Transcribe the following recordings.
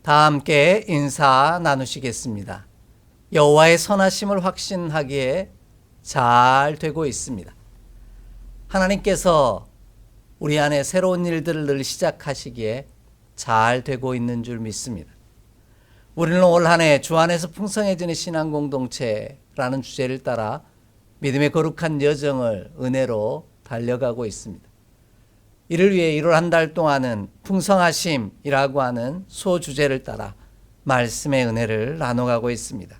다 함께 인사 나누시겠습니다. 여호와의 선하심을 확신하기에 잘 되고 있습니다. 하나님께서 우리 안에 새로운 일들을 늘 시작하시기에 잘 되고 있는 줄 믿습니다. 우리는 올 한 해 주 안에서 풍성해지는 신앙 공동체라는 주제를 따라 믿음의 거룩한 여정을 은혜로 달려가고 있습니다. 이를 위해 1월 한 달 동안은 풍성하심이라고 하는 소주제를 따라 말씀의 은혜를 나눠가고 있습니다.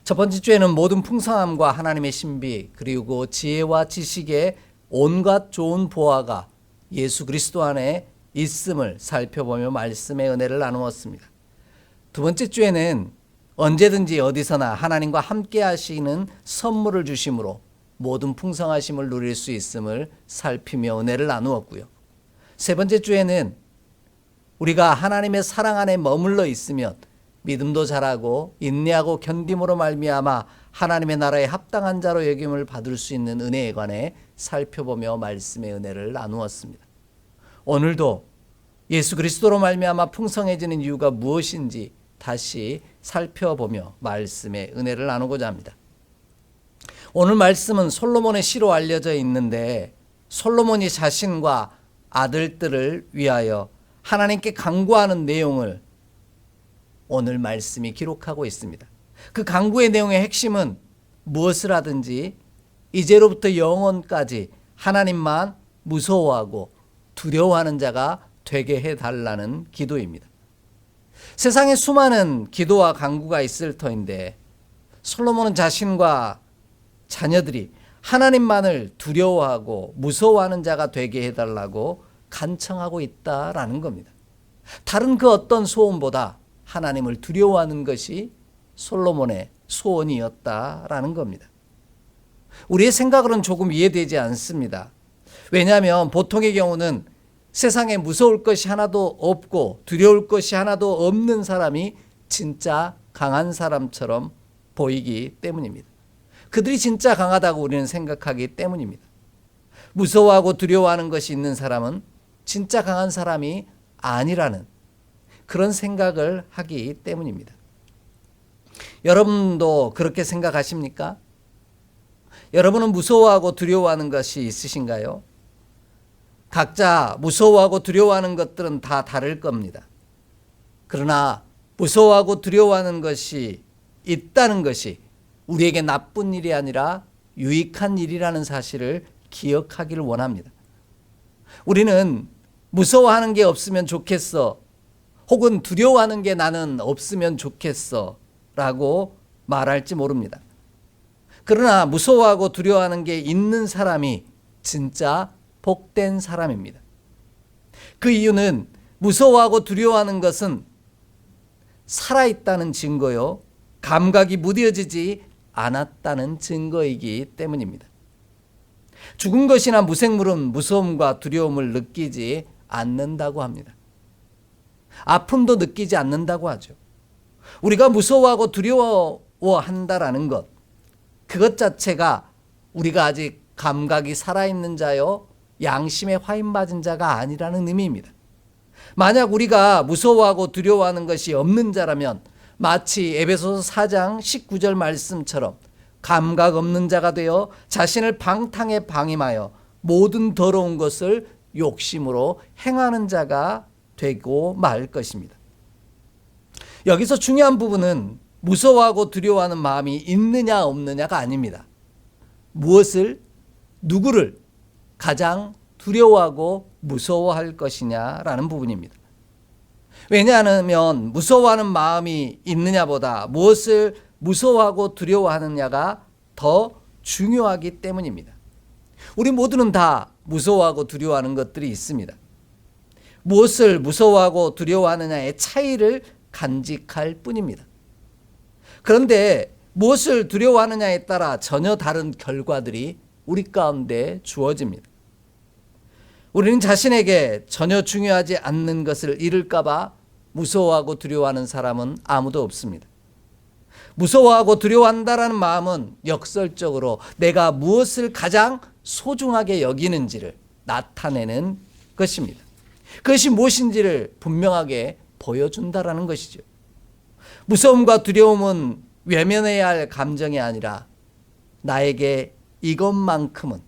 첫 번째 주에는 모든 풍성함과 하나님의 신비 그리고 지혜와 지식의 온갖 좋은 보화가 예수 그리스도 안에 있음을 살펴보며 말씀의 은혜를 나누었습니다. 두 번째 주에는 언제든지 어디서나 하나님과 함께 하시는 선물을 주심으로 모든 풍성하심을 누릴 수 있음을 살피며 은혜를 나누었고요. 세 번째 주에는 우리가 하나님의 사랑 안에 머물러 있으면 믿음도 자라고 인내하고 견딤으로 말미암아 하나님의 나라에 합당한 자로 여김을 받을 수 있는 은혜에 관해 살펴보며 말씀의 은혜를 나누었습니다. 오늘도 예수 그리스도로 말미암아 풍성해지는 이유가 무엇인지 다시 살펴보며 말씀의 은혜를 나누고자 합니다. 오늘 말씀은 솔로몬의 시로 알려져 있는데 솔로몬이 자신과 아들들을 위하여 하나님께 간구하는 내용을 오늘 말씀이 기록하고 있습니다. 그 간구의 내용의 핵심은 무엇을 하든지 이제로부터 영원까지 하나님만 무서워하고 두려워하는 자가 되게 해달라는 기도입니다. 세상에 수많은 기도와 간구가 있을 터인데 솔로몬은 자신과 자녀들이 하나님만을 두려워하고 무서워하는 자가 되게 해달라고 간청하고 있다라는 겁니다. 다른 그 어떤 소원보다 하나님을 두려워하는 것이 솔로몬의 소원이었다라는 겁니다. 우리의 생각으로는 조금 이해되지 않습니다. 왜냐하면 보통의 경우는 세상에 무서울 것이 하나도 없고 두려울 것이 하나도 없는 사람이 진짜 강한 사람처럼 보이기 때문입니다. 그들이 진짜 강하다고 우리는 생각하기 때문입니다. 무서워하고 두려워하는 것이 있는 사람은 진짜 강한 사람이 아니라는 그런 생각을 하기 때문입니다. 여러분도 그렇게 생각하십니까? 여러분은 무서워하고 두려워하는 것이 있으신가요? 각자 무서워하고 두려워하는 것들은 다 다를 겁니다. 그러나 무서워하고 두려워하는 것이 있다는 것이 우리에게 나쁜 일이 아니라 유익한 일이라는 사실을 기억하기를 원합니다. 우리는 무서워하는 게 없으면 좋겠어, 혹은 두려워하는 게 나는 없으면 좋겠어 라고 말할지 모릅니다. 그러나 무서워하고 두려워하는 게 있는 사람이 진짜 복된 사람입니다. 그 이유는 무서워하고 두려워하는 것은 살아있다는 증거요, 감각이 무뎌지지 않았다는 증거이기 때문입니다. 죽은 것이나 무생물은 무서움과 두려움을 느끼지 않는다고 합니다. 아픔도 느끼지 않는다고 하죠. 우리가 무서워하고 두려워한다라는 것, 그것 자체가 우리가 아직 감각이 살아있는 자요, 양심에 화인받은 자가 아니라는 의미입니다. 만약 우리가 무서워하고 두려워하는 것이 없는 자라면 마치 에베소서 4장 19절 말씀처럼 감각 없는 자가 되어 자신을 방탕에 방임하여 모든 더러운 것을 욕심으로 행하는 자가 되고 말 것입니다. 여기서 중요한 부분은 무서워하고 두려워하는 마음이 있느냐 없느냐가 아닙니다. 무엇을, 누구를 가장 두려워하고 무서워할 것이냐라는 부분입니다. 왜냐하면 무서워하는 마음이 있느냐보다 무엇을 무서워하고 두려워하느냐가 더 중요하기 때문입니다. 우리 모두는 다 무서워하고 두려워하는 것들이 있습니다. 무엇을 무서워하고 두려워하느냐의 차이를 간직할 뿐입니다. 그런데 무엇을 두려워하느냐에 따라 전혀 다른 결과들이 우리 가운데 주어집니다. 우리는 자신에게 전혀 중요하지 않는 것을 잃을까 봐 무서워하고 두려워하는 사람은 아무도 없습니다. 무서워하고 두려워한다라는 마음은 역설적으로 내가 무엇을 가장 소중하게 여기는지를 나타내는 것입니다. 그것이 무엇인지를 분명하게 보여준다라는 것이죠. 무서움과 두려움은 외면해야 할 감정이 아니라 나에게 이것만큼은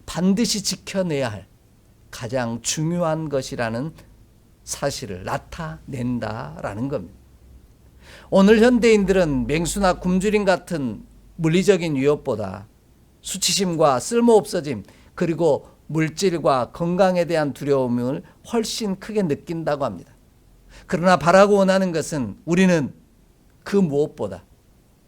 반드시 지켜내야 할 가장 중요한 것이라는 사실을 나타낸다라는 겁니다. 오늘 현대인들은 맹수나 굶주림 같은 물리적인 위협보다 수치심과 쓸모없어짐, 그리고 물질과 건강에 대한 두려움을 훨씬 크게 느낀다고 합니다. 그러나 바라고 원하는 것은 우리는 그 무엇보다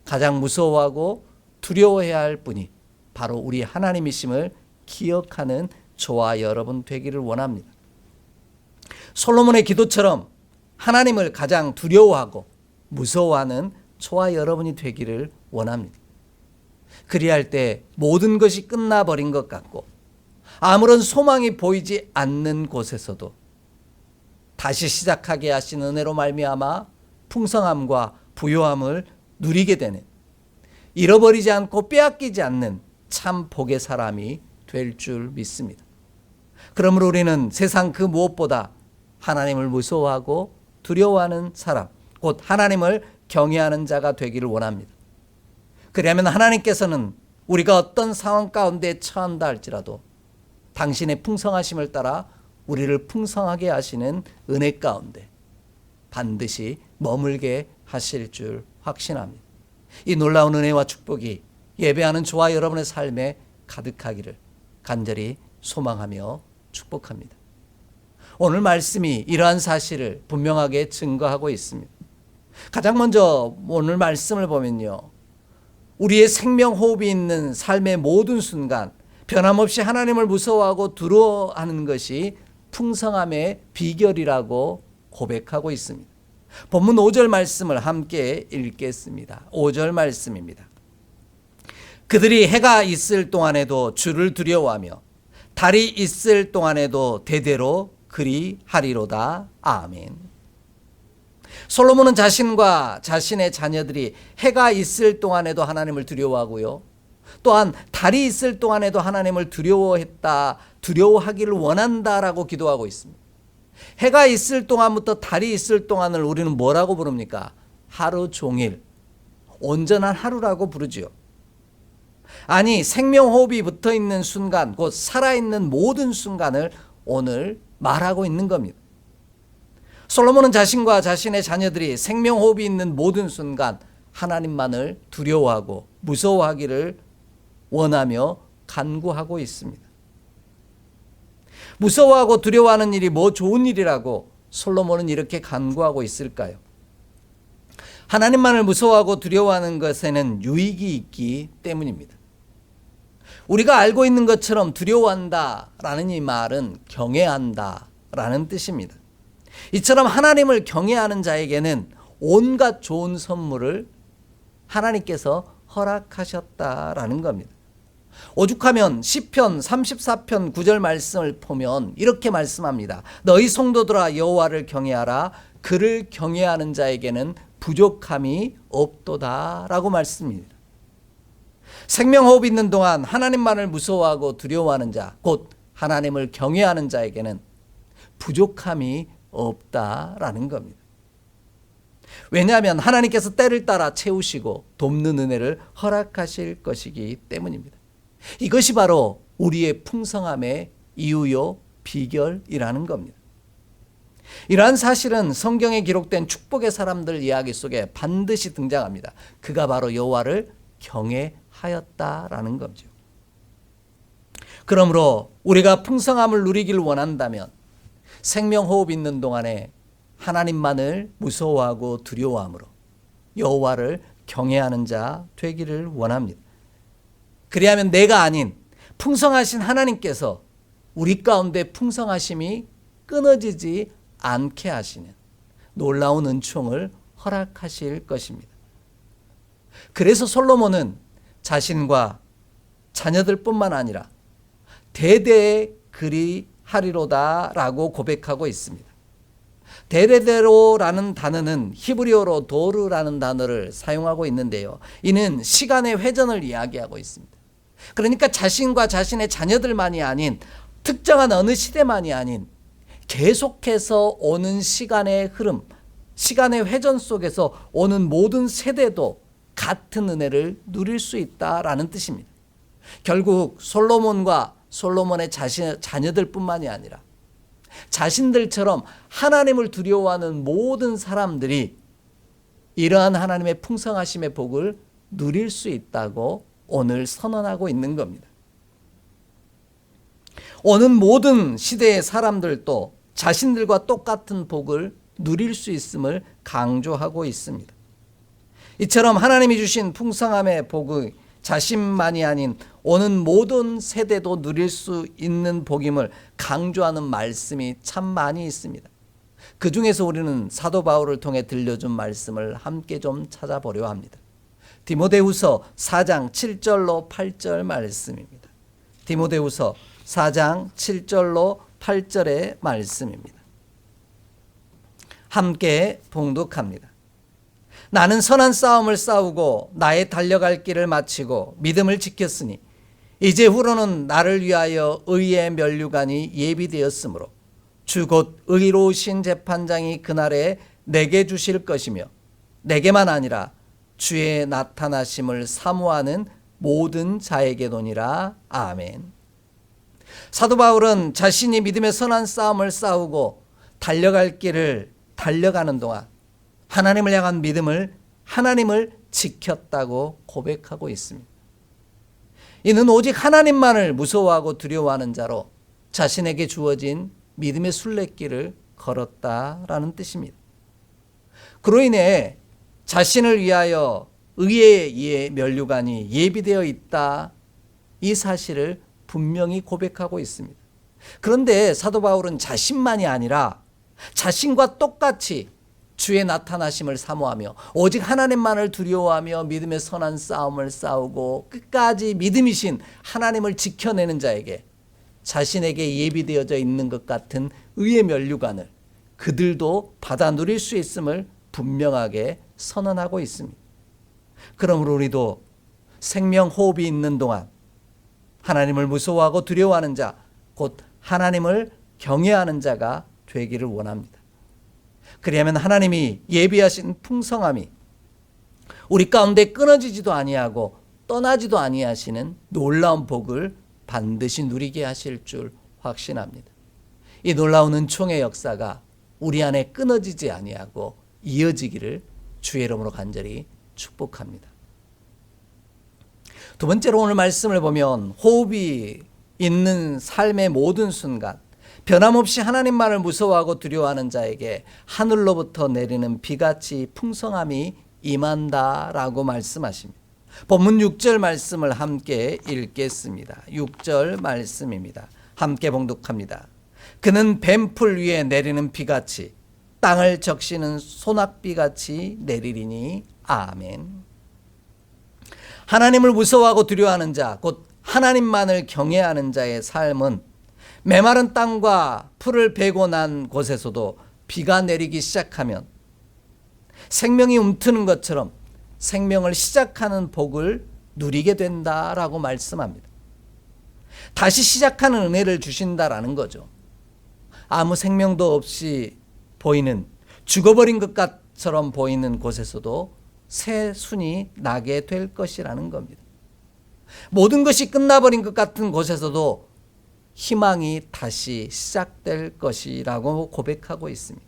가장 무서워하고 두려워해야 할 분이 바로 우리 하나님이심을 기억하는 저와 여러분 되기를 원합니다. 솔로몬의 기도처럼 하나님을 가장 두려워하고 무서워하는 저와 여러분이 되기를 원합니다. 그리할 때 모든 것이 끝나버린 것 같고 아무런 소망이 보이지 않는 곳에서도 다시 시작하게 하신 은혜로 말미암아 풍성함과 부요함을 누리게 되는, 잃어버리지 않고 빼앗기지 않는 참 복의 사람이 될 줄 믿습니다. 그러므로 우리는 세상 그 무엇보다 하나님을 무서워하고 두려워하는 사람, 곧 하나님을 경외하는 자가 되기를 원합니다. 그러면 하나님께서는 우리가 어떤 상황 가운데 처한다 할지라도 당신의 풍성하심을 따라 우리를 풍성하게 하시는 은혜 가운데 반드시 머물게 하실 줄 확신합니다. 이 놀라운 은혜와 축복이 예배하는 저와 여러분의 삶에 가득하기를 간절히 소망하며 축복합니다. 오늘 말씀이 이러한 사실을 분명하게 증거하고 있습니다. 가장 먼저 오늘 말씀을 보면요, 우리의 생명 호흡이 있는 삶의 모든 순간 변함없이 하나님을 무서워하고 두려워하는 것이 풍성함의 비결이라고 고백하고 있습니다. 본문 5절 말씀을 함께 읽겠습니다. 5절 말씀입니다. 그들이 해가 있을 동안에도 주를 두려워하며 달이 있을 동안에도 대대로 그리하리로다. 아멘. 솔로몬은 자신과 자신의 자녀들이 해가 있을 동안에도 하나님을 두려워하고요, 또한 달이 있을 동안에도 하나님을 두려워하기를 원한다라고 기도하고 있습니다. 해가 있을 동안부터 달이 있을 동안을 우리는 뭐라고 부릅니까? 하루 종일, 온전한 하루라고 부르지요. 아니, 생명호흡이 붙어있는 순간, 곧 살아있는 모든 순간을 오늘 말하고 있는 겁니다. 솔로몬은 자신과 자신의 자녀들이 생명호흡이 있는 모든 순간 하나님만을 두려워하고 무서워하기를 원하며 간구하고 있습니다. 무서워하고 두려워하는 일이 뭐 좋은 일이라고 솔로몬은 이렇게 간구하고 있을까요? 하나님만을 무서워하고 두려워하는 것에는 유익이 있기 때문입니다. 우리가 알고 있는 것처럼 두려워한다라는 이 말은 경외한다라는 뜻입니다. 이처럼 하나님을 경외하는 자에게는 온갖 좋은 선물을 하나님께서 허락하셨다라는 겁니다. 오죽하면 시편 34편 9절 말씀을 보면 이렇게 말씀합니다. 너희 성도들아 여호와를 경외하라. 그를 경외하는 자에게는 부족함이 없도다라고 말씀입니다. 생명호흡 있는 동안 하나님만을 무서워하고 두려워하는 자, 곧 하나님을 경외하는 자에게는 부족함이 없다라는 겁니다. 왜냐하면 하나님께서 때를 따라 채우시고 돕는 은혜를 허락하실 것이기 때문입니다. 이것이 바로 우리의 풍성함의 이유요 비결이라는 겁니다. 이러한 사실은 성경에 기록된 축복의 사람들 이야기 속에 반드시 등장합니다. 그가 바로 여호와를 경외하였다라는 거죠. 그러므로 우리가 풍성함을 누리기를 원한다면 생명호흡 있는 동안에 하나님만을 무서워하고 두려워함으로 여호와를 경외하는 자 되기를 원합니다. 그리하면 내가 아닌 풍성하신 하나님께서 우리 가운데 풍성하심이 끊어지지 않게 하시는 놀라운 은총을 허락하실 것입니다. 그래서 솔로몬은 자신과 자녀들뿐만 아니라 대대에 그리하리로다라고 고백하고 있습니다. 대대로라는 단어는 히브리어로 도르라는 단어를 사용하고 있는데요, 이는 시간의 회전을 이야기하고 있습니다. 그러니까 자신과 자신의 자녀들만이 아닌 특정한 어느 시대만이 아닌 계속해서 오는 시간의 흐름, 시간의 회전 속에서 오는 모든 세대도 같은 은혜를 누릴 수 있다라는 뜻입니다. 결국 솔로몬과 솔로몬의 자녀들뿐만이 아니라 자신들처럼 하나님을 두려워하는 모든 사람들이 이러한 하나님의 풍성하심의 복을 누릴 수 있다고 오늘 선언하고 있는 겁니다. 오는 모든 시대의 사람들도 자신들과 똑같은 복을 누릴 수 있음을 강조하고 있습니다. 이처럼 하나님이 주신 풍성함의 복의 자신만이 아닌 오는 모든 세대도 누릴 수 있는 복임을 강조하는 말씀이 참 많이 있습니다. 그 중에서 우리는 사도 바울을 통해 들려준 말씀을 함께 좀 찾아보려 합니다. 디모데후서 4장 7절로 8절 말씀입니다. 디모데후서 4장 7절로 8절의 말씀입니다. 함께 봉독합니다. 나는 선한 싸움을 싸우고 나의 달려갈 길을 마치고 믿음을 지켰으니 이제 후로는 나를 위하여 의의 면류관이 예비되었으므로 주 곧 의로우신 재판장이 그날에 내게 주실 것이며 내게만 아니라 주의 나타나심을 사모하는 모든 자에게도니라. 아멘. 사도 바울은 자신이 믿음의 선한 싸움을 싸우고 달려갈 길을 달려가는 동안 하나님을 향한 하나님을 지켰다고 고백하고 있습니다. 이는 오직 하나님만을 무서워하고 두려워하는 자로 자신에게 주어진 믿음의 순례길을 걸었다라는 뜻입니다. 그로 인해 자신을 위하여 의의 면류관이 예비되어 있다, 이 사실을 분명히 고백하고 있습니다. 그런데 사도 바울은 자신만이 아니라 자신과 똑같이 주의 나타나심을 사모하며 오직 하나님만을 두려워하며 믿음의 선한 싸움을 싸우고 끝까지 믿음이신 하나님을 지켜내는 자에게 자신에게 예비되어져 있는 것 같은 의의 면류관을 그들도 받아 누릴 수 있음을 분명하게 선언하고 있습니다. 그러므로 우리도 생명 호흡이 있는 동안 하나님을 무서워하고 두려워하는 자, 곧 하나님을 경외하는 자가 되기를 원합니다. 그리하면 하나님이 예비하신 풍성함이 우리 가운데 끊어지지도 아니하고 떠나지도 아니하시는 놀라운 복을 반드시 누리게 하실 줄 확신합니다. 이 놀라운 은총의 역사가 우리 안에 끊어지지 아니하고 이어지기를 주의 이름으로 간절히 축복합니다. 두 번째로 오늘 말씀을 보면 호흡이 있는 삶의 모든 순간 변함없이 하나님만을 무서워하고 두려워하는 자에게 하늘로부터 내리는 비같이 풍성함이 임한다라고 말씀하십니다. 본문 6절 말씀을 함께 읽겠습니다. 6절 말씀입니다. 함께 봉독합니다. 그는 뱀풀 위에 내리는 비같이 땅을 적시는 소낙비같이 내리리니. 아멘. 하나님을 무서워하고 두려워하는 자, 곧 하나님만을 경외하는 자의 삶은 메마른 땅과 풀을 베고 난 곳에서도 비가 내리기 시작하면 생명이 움트는 것처럼 생명을 시작하는 복을 누리게 된다라고 말씀합니다. 다시 시작하는 은혜를 주신다라는 거죠. 아무 생명도 없이 보이는, 죽어버린 것처럼 보이는 곳에서도 새 순이 나게 될 것이라는 겁니다. 모든 것이 끝나버린 것 같은 곳에서도 희망이 다시 시작될 것이라고 고백하고 있습니다.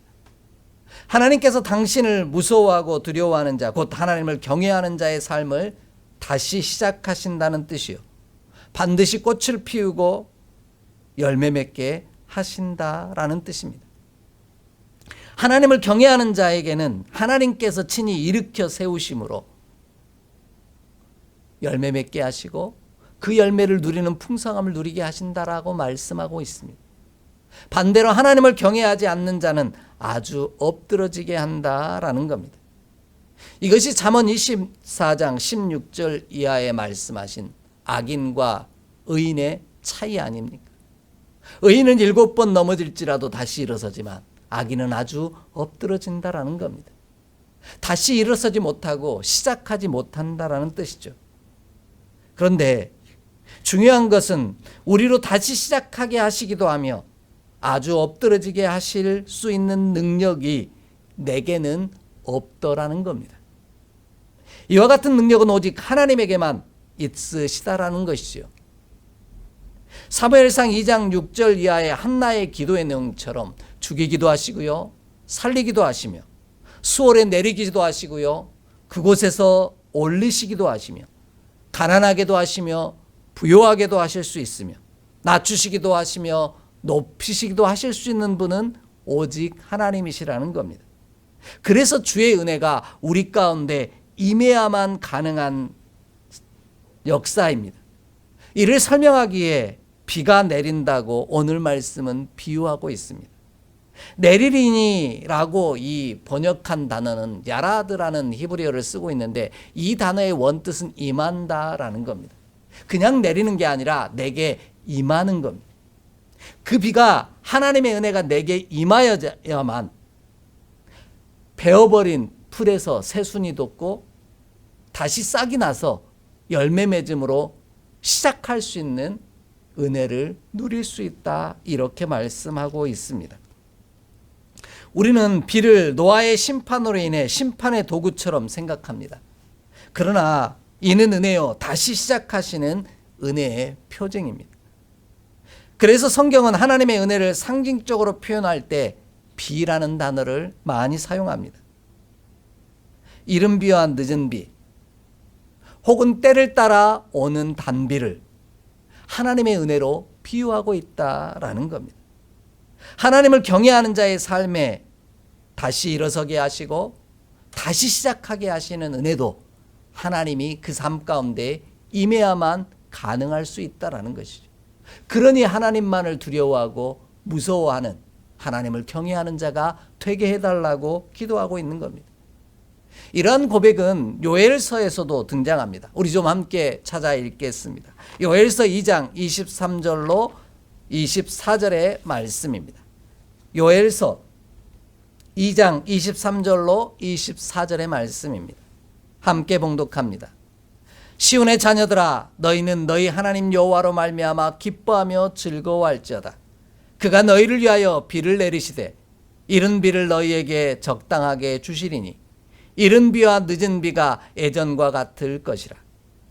하나님께서 당신을 무서워하고 두려워하는 자, 곧 하나님을 경외하는 자의 삶을 다시 시작하신다는 뜻이요, 반드시 꽃을 피우고 열매 맺게 하신다라는 뜻입니다. 하나님을 경외하는 자에게는 하나님께서 친히 일으켜 세우심으로 열매 맺게 하시고 그 열매를 누리는 풍성함을 누리게 하신다라고 말씀하고 있습니다. 반대로 하나님을 경외하지 않는 자는 아주 엎드러지게 한다라는 겁니다. 이것이 잠언 24장 16절 이하에 말씀하신 악인과 의인의 차이 아닙니까? 의인은 7번 넘어질지라도 다시 일어서지만 악인은 아주 엎드러진다라는 겁니다. 다시 일어서지 못하고 시작하지 못한다라는 뜻이죠. 그런데 중요한 것은 우리로 다시 시작하게 하시기도 하며 아주 엎드러지게 하실 수 있는 능력이 내게는 없더라는 겁니다. 이와 같은 능력은 오직 하나님에게만 있으시다라는 것이죠. 사무엘상 2장 6절 이하의 한나의 기도의 내용처럼 죽이기도 하시고요, 살리기도 하시며, 수월에 내리기도 하시고요, 그곳에서 올리시기도 하시며, 가난하게도 하시며 부요하게도 하실 수 있으며, 낮추시기도 하시며 높이시기도 하실 수 있는 분은 오직 하나님이시라는 겁니다. 그래서 주의 은혜가 우리 가운데 임해야만 가능한 역사입니다. 이를 설명하기에 비가 내린다고 오늘 말씀은 비유하고 있습니다. 내리리니라고 이 번역한 단어는 야라드라는 히브리어를 쓰고 있는데, 이 단어의 원뜻은 임한다라는 겁니다. 그냥 내리는 게 아니라 내게 임하는 겁니다. 그 비가, 하나님의 은혜가 내게 임하여야만 베어버린 풀에서 새순이 돋고 다시 싹이 나서 열매 맺음으로 시작할 수 있는 은혜를 누릴 수 있다, 이렇게 말씀하고 있습니다. 우리는 비를 노아의 심판으로 인해 심판의 도구처럼 생각합니다. 그러나 이는 은혜요, 다시 시작하시는 은혜의 표징입니다. 그래서 성경은 하나님의 은혜를 상징적으로 표현할 때 비라는 단어를 많이 사용합니다. 이른 비와 늦은 비, 혹은 때를 따라 오는 단비를 하나님의 은혜로 비유하고 있다라는 겁니다. 하나님을 경외하는 자의 삶에 다시 일어서게 하시고 다시 시작하게 하시는 은혜도 하나님이 그 삶 가운데 임해야만 가능할 수 있다라는 것이죠. 그러니 하나님만을 두려워하고 무서워하는, 하나님을 경외하는 자가 되게 해달라고 기도하고 있는 겁니다. 이러한 고백은 요엘서에서도 등장합니다. 우리 좀 함께 찾아 읽겠습니다. 요엘서 2장 23절로 24절의 말씀입니다. 요엘서 2장 23절로 24절의 말씀입니다. 함께 봉독합니다. 시온의 자녀들아, 너희는 너희 하나님 여호와로 말미암아 기뻐하며 즐거워할지어다. 그가 너희를 위하여 비를 내리시되 이른 비를 너희에게 적당하게 주시리니 이른 비와 늦은 비가 예전과 같을 것이라.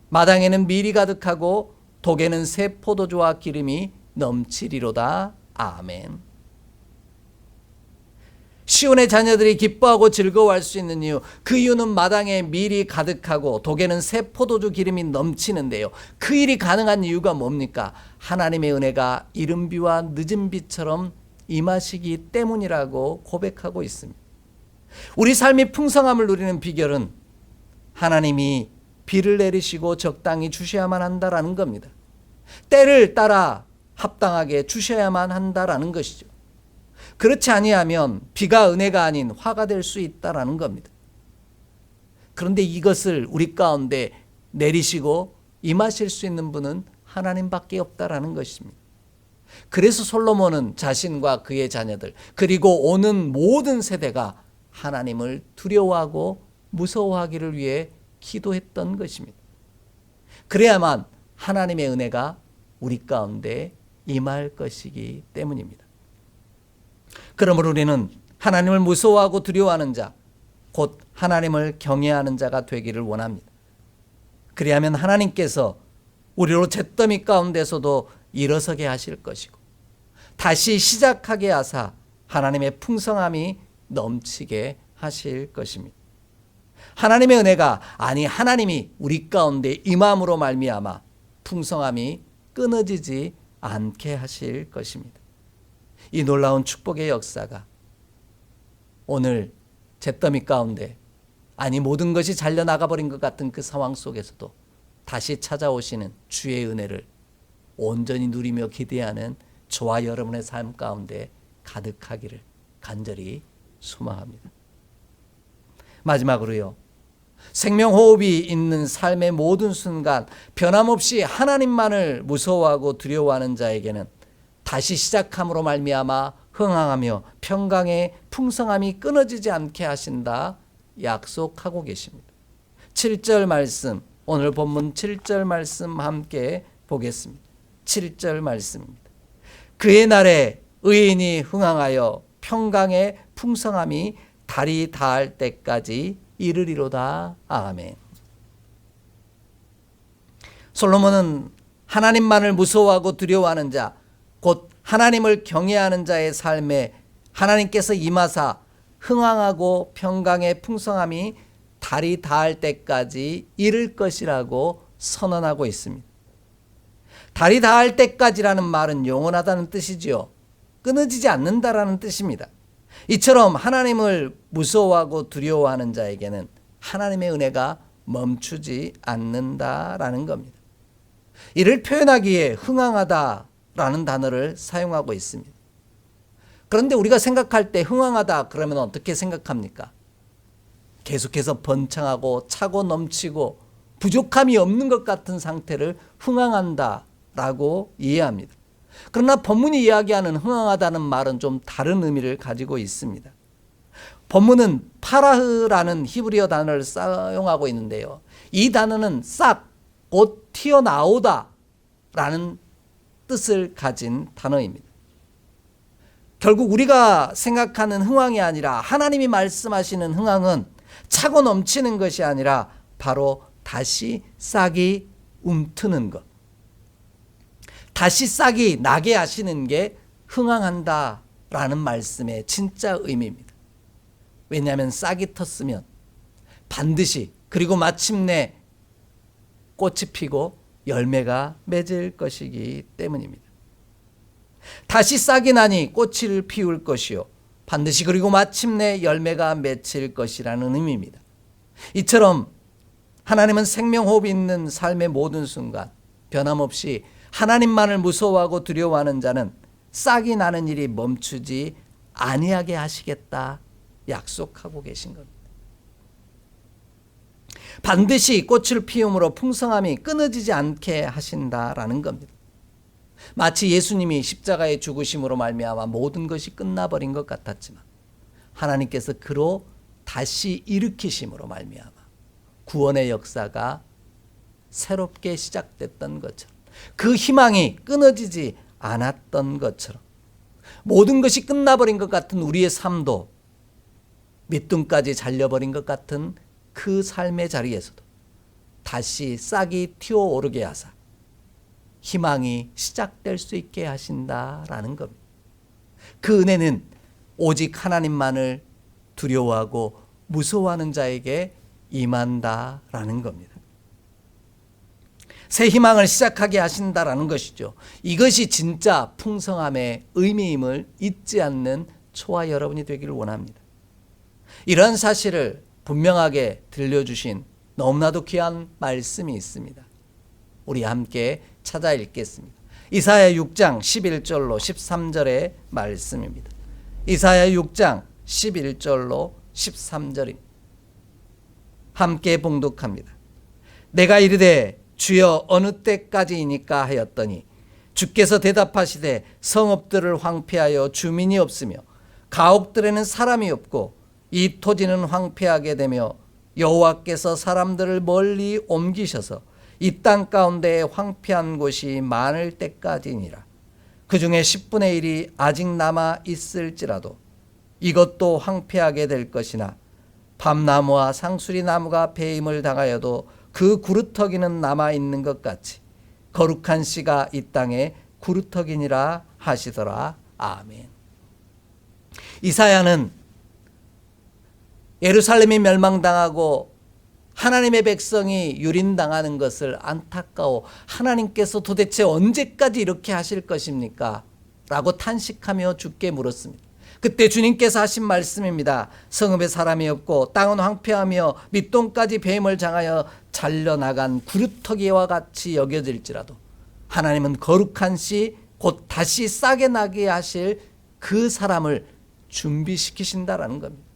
마당에는 밀이 가득하고 독에는 새 포도주와 기름이 넘치리로다. 아멘. 시온의 자녀들이 기뻐하고 즐거워할 수 있는 이유, 그 이유는 마당에 밀이 가득하고 독에는 새 포도주 기름이 넘치는데요. 그 일이 가능한 이유가 뭡니까? 하나님의 은혜가 이른 비와 늦은 비처럼 임하시기 때문이라고 고백하고 있습니다. 우리 삶이 풍성함을 누리는 비결은 하나님이 비를 내리시고 적당히 주셔야만 한다라는 겁니다. 때를 따라 합당하게 주셔야만 한다라는 것이죠. 그렇지 아니하면 비가 은혜가 아닌 화가 될 수 있다라는 겁니다. 그런데 이것을 우리 가운데 내리시고 임하실 수 있는 분은 하나님밖에 없다라는 것입니다. 그래서 솔로몬은 자신과 그의 자녀들, 그리고 오는 모든 세대가 하나님을 두려워하고 무서워하기를 위해 기도했던 것입니다. 그래야만 하나님의 은혜가 우리 가운데 임할 것이기 때문입니다. 그러므로 우리는 하나님을 무서워하고 두려워하는 자, 곧 하나님을 경외하는 자가 되기를 원합니다. 그리하면 하나님께서 우리로 잿더미 가운데서도 일어서게 하실 것이고 다시 시작하게 하사 하나님의 풍성함이 넘치게 하실 것입니다. 하나님의 은혜가, 아니 하나님이 우리 가운데 임함으로 말미암아 풍성함이 끊어지지 않게 하실 것입니다. 이 놀라운 축복의 역사가 오늘 잿더미 가운데, 아니 모든 것이 잘려나가버린 것 같은 그 상황 속에서도 다시 찾아오시는 주의 은혜를 온전히 누리며 기대하는 저와 여러분의 삶 가운데 가득하기를 간절히 소망합니다. 마지막으로요, 생명호흡이 있는 삶의 모든 순간 변함없이 하나님만을 무서워하고 두려워하는 자에게는 다시 시작함으로 말미암아 흥황하며 평강의 풍성함이 끊어지지 않게 하신다 약속하고 계십니다. 7절 말씀, 오늘 본문 7절 말씀 함께 보겠습니다. 7절 말씀입니다. 그의 날에 의인이 흥황하여 평강의 풍성함이 달이 닿을 때까지 이르리로다. 아멘. 솔로몬은 하나님만을 무서워하고 두려워하는 자, 곧 하나님을 경외하는 자의 삶에 하나님께서 임하사 흥황하고 평강의 풍성함이 달이 닿을 때까지 이를 것이라고 선언하고 있습니다. 달이 닿을 때까지라는 말은 영원하다는 뜻이지요. 끊어지지 않는다라는 뜻입니다. 이처럼 하나님을 무서워하고 두려워하는 자에게는 하나님의 은혜가 멈추지 않는다라는 겁니다. 이를 표현하기에 흥황하다라는 단어를 사용하고 있습니다. 그런데 우리가 생각할 때 흥황하다 그러면 어떻게 생각합니까? 계속해서 번창하고 차고 넘치고 부족함이 없는 것 같은 상태를 흥황한다라고 이해합니다. 그러나 본문이 이야기하는 흥황하다는 말은 좀 다른 의미를 가지고 있습니다. 본문은 파라흐라는 히브리어 단어를 사용하고 있는데요. 이 단어는 싹, 곧 튀어나오다 라는 뜻을 가진 단어입니다. 결국 우리가 생각하는 흥황이 아니라 하나님이 말씀하시는 흥황은 차고 넘치는 것이 아니라 바로 다시 싹이 움트는 것. 다시 싹이 나게 하시는 게 흥황한다라는 말씀의 진짜 의미입니다. 왜냐하면 싹이 텄으면 반드시 그리고 마침내 꽃이 피고 열매가 맺을 것이기 때문입니다. 다시 싹이 나니 꽃을 피울 것이요 반드시 그리고 마침내 열매가 맺힐 것이라는 의미입니다. 이처럼 하나님은 생명호흡이 있는 삶의 모든 순간 변함없이 하나님만을 무서워하고 두려워하는 자는 싹이 나는 일이 멈추지 아니하게 하시겠다 약속하고 계신 겁니다. 반드시 꽃을 피움으로 풍성함이 끊어지지 않게 하신다라는 겁니다. 마치 예수님이 십자가의 죽으심으로 말미암아 모든 것이 끝나버린 것 같았지만 하나님께서 그로 다시 일으키심으로 말미암아 구원의 역사가 새롭게 시작됐던 것처럼 그 희망이 끊어지지 않았던 것처럼 모든 것이 끝나버린 것 같은 우리의 삶도 밑둥까지 잘려버린 것 같은 그 삶의 자리에서도 다시 싹이 튀어오르게 하사 희망이 시작될 수 있게 하신다라는 겁니다. 그 은혜는 오직 하나님만을 두려워하고 무서워하는 자에게 임한다라는 겁니다. 새 희망을 시작하게 하신다라는 것이죠. 이것이 진짜 풍성함의 의미임을 잊지 않는 저와 여러분이 되기를 원합니다. 이런 사실을 분명하게 들려주신 너무나도 귀한 말씀이 있습니다. 우리 함께 찾아 읽겠습니다. 이사야 6장 11절로 13절의 말씀입니다. 이사야 6장 11절로 13절입니다. 함께 봉독합니다. 내가 이르되 주여 어느 때까지이니까 하였더니 주께서 대답하시되 성읍들을 황폐하여 주민이 없으며 가옥들에는 사람이 없고 이 토지는 황폐하게 되며 여호와께서 사람들을 멀리 옮기셔서 이 땅 가운데에 황폐한 곳이 많을 때까지니라. 그 중에 10분의 1이 아직 남아 있을지라도 이것도 황폐하게 될 것이나 밤나무와 상수리 나무가 배임을 당하여도 그 구루터기는 남아 있는 것 같이 거룩한 씨가 이 땅에 구루터기니라 하시더라. 아멘. 이사야는 예루살렘이 멸망당하고 하나님의 백성이 유린당하는 것을 안타까워 하나님께서 도대체 언제까지 이렇게 하실 것입니까? 라고 탄식하며 주께 물었습니다. 그때 주님께서 하신 말씀입니다. 성읍에 사람이 없고 땅은 황폐하며 밑동까지 뱀을 장하여 잘려나간 구루터기와 같이 여겨질지라도 하나님은 거룩한 씨 곧 다시 싹게 나게 하실 그 사람을 준비시키신다라는 겁니다.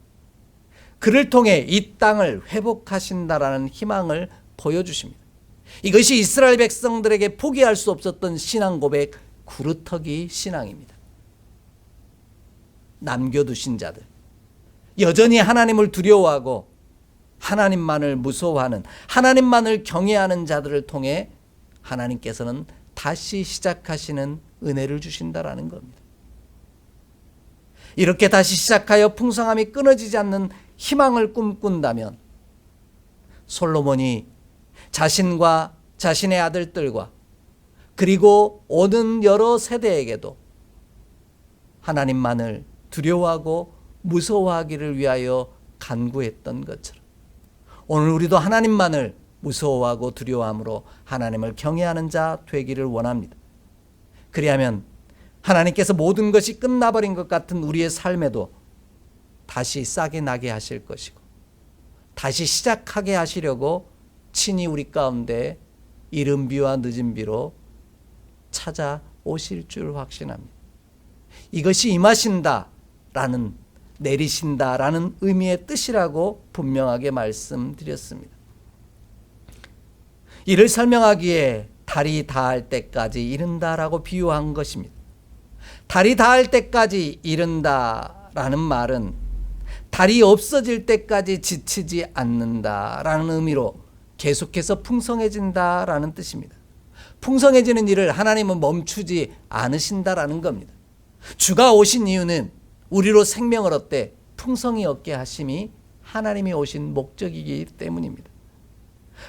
그를 통해 이 땅을 회복하신다라는 희망을 보여주십니다. 이것이 이스라엘 백성들에게 포기할 수 없었던 신앙 고백, 구루터기 신앙입니다. 남겨두신 자들, 여전히 하나님을 두려워하고 하나님만을 무서워하는, 하나님만을 경외하는 자들을 통해 하나님께서는 다시 시작하시는 은혜를 주신다라는 겁니다. 이렇게 다시 시작하여 풍성함이 끊어지지 않는 희망을 꿈꾼다면 솔로몬이 자신과 자신의 아들들과 그리고 오는 여러 세대에게도 하나님만을 두려워하고 무서워하기를 위하여 간구했던 것처럼 오늘 우리도 하나님만을 무서워하고 두려워함으로 하나님을 경외하는 자 되기를 원합니다. 그리하면 하나님께서 모든 것이 끝나버린 것 같은 우리의 삶에도 다시 싹이 나게 하실 것이고 다시 시작하게 하시려고 친히 우리 가운데 이른 비와 늦은 비로 찾아오실 줄 확신합니다. 이것이 임하신다라는, 내리신다라는 의미의 뜻이라고 분명하게 말씀드렸습니다. 이를 설명하기에 달이 닿을 때까지 이른다라고 비유한 것입니다. 달이 닿을 때까지 이른다라는 말은 달이 없어질 때까지 지치지 않는다라는 의미로 계속해서 풍성해진다라는 뜻입니다. 풍성해지는 일을 하나님은 멈추지 않으신다라는 겁니다. 주가 오신 이유는 우리로 생명을 얻되 풍성히 얻게 하심이 하나님이 오신 목적이기 때문입니다.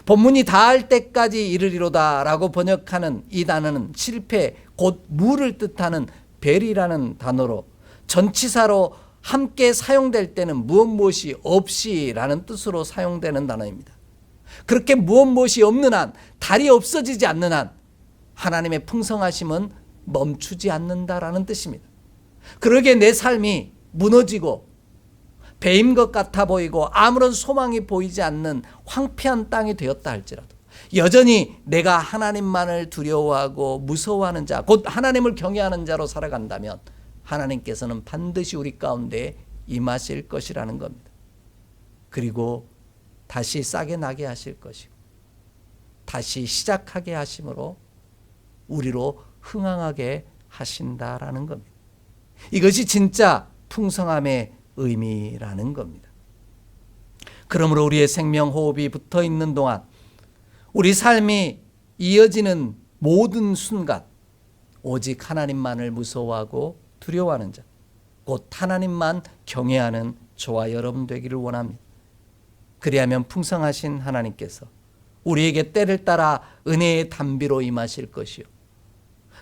본문이 닿을 때까지 이르리로다 라고 번역하는 이 단어는 실패, 곧 무를 뜻하는 벨이라는 단어로 전치사로 함께 사용될 때는 무엇이 없이 라는 뜻으로 사용되는 단어입니다. 그렇게 무엇이 없는 한, 달이 없어지지 않는 한 하나님의 풍성하심은 멈추지 않는다라는 뜻입니다. 그러기에 내 삶이 무너지고 배임 것 같아 보이고 아무런 소망이 보이지 않는 황폐한 땅이 되었다 할지라도 여전히 내가 하나님만을 두려워하고 무서워하는 자, 곧 하나님을 경외하는 자로 살아간다면 하나님께서는 반드시 우리 가운데 임하실 것이라는 겁니다. 그리고 다시 싹이 나게 하실 것이고 다시 시작하게 하심으로 우리로 흥황하게 하신다라는 겁니다. 이것이 진짜 풍성함의 의미라는 겁니다. 그러므로 우리의 생명 호흡이 붙어 있는 동안 우리 삶이 이어지는 모든 순간 오직 하나님만을 무서워하고 두려워하는 자, 곧 하나님만 경외하는 저와 여러분 되기를 원합니다. 그리하면 풍성하신 하나님께서 우리에게 때를 따라 은혜의 단비로 임하실 것이요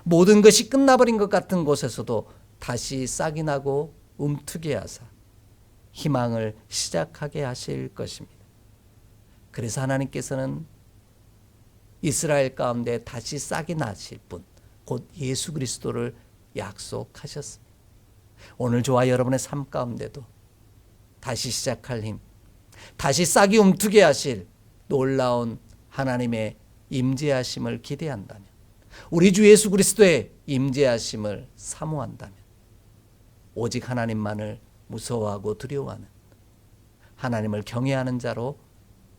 모든 것이 끝나버린 것 같은 곳에서도 다시 싹이 나고 움트게 하사 희망을 시작하게 하실 것입니다. 그래서 하나님께서는 이스라엘 가운데 다시 싹이 나실 분, 곧 예수 그리스도를 약속하셨습니다. 오늘 저와 여러분의 삶 가운데도 다시 시작할 힘, 다시 싹이 움트게 하실 놀라운 하나님의 임재하심을 기대한다면, 우리 주 예수 그리스도의 임재하심을 사모한다면 오직 하나님만을 무서워하고 두려워하는, 하나님을 경외하는 자로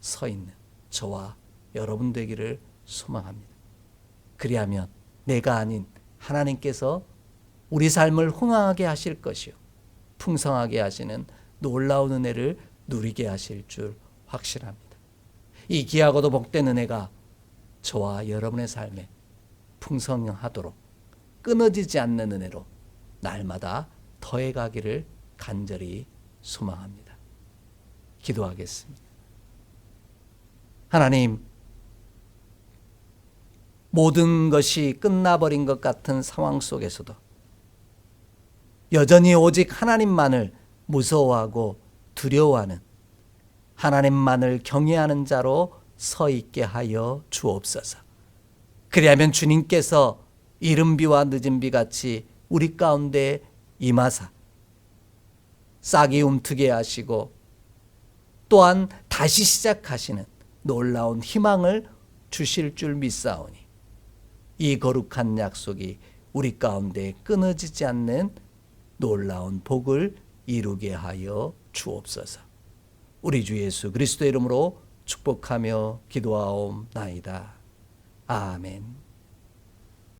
서 있는 저와 여러분 되기를 소망합니다. 그리하면 내가 아닌 하나님께서 우리 삶을 흥황하게 하실 것이요 풍성하게 하시는 놀라운 은혜를 누리게 하실 줄 확신합니다. 이 귀하고도 복된 은혜가 저와 여러분의 삶에 풍성하도록 끊어지지 않는 은혜로 날마다 더해가기를 간절히 소망합니다. 기도하겠습니다. 하나님, 모든 것이 끝나버린 것 같은 상황 속에서도 여전히 오직 하나님만을 무서워하고 두려워하는, 하나님만을 경외하는 자로 서 있게 하여 주옵소서. 그리하면 주님께서 이른 비와 늦은 비 같이 우리 가운데 임하사 싹이 움트게 하시고 또한 다시 시작하시는 놀라운 희망을 주실 줄 믿사오니 이 거룩한 약속이 우리 가운데 끊어지지 않는 놀라운 복을 이루게 하여 주옵소서. 우리 주 예수 그리스도의 이름으로 축복하며 기도하옵나이다. 아멘.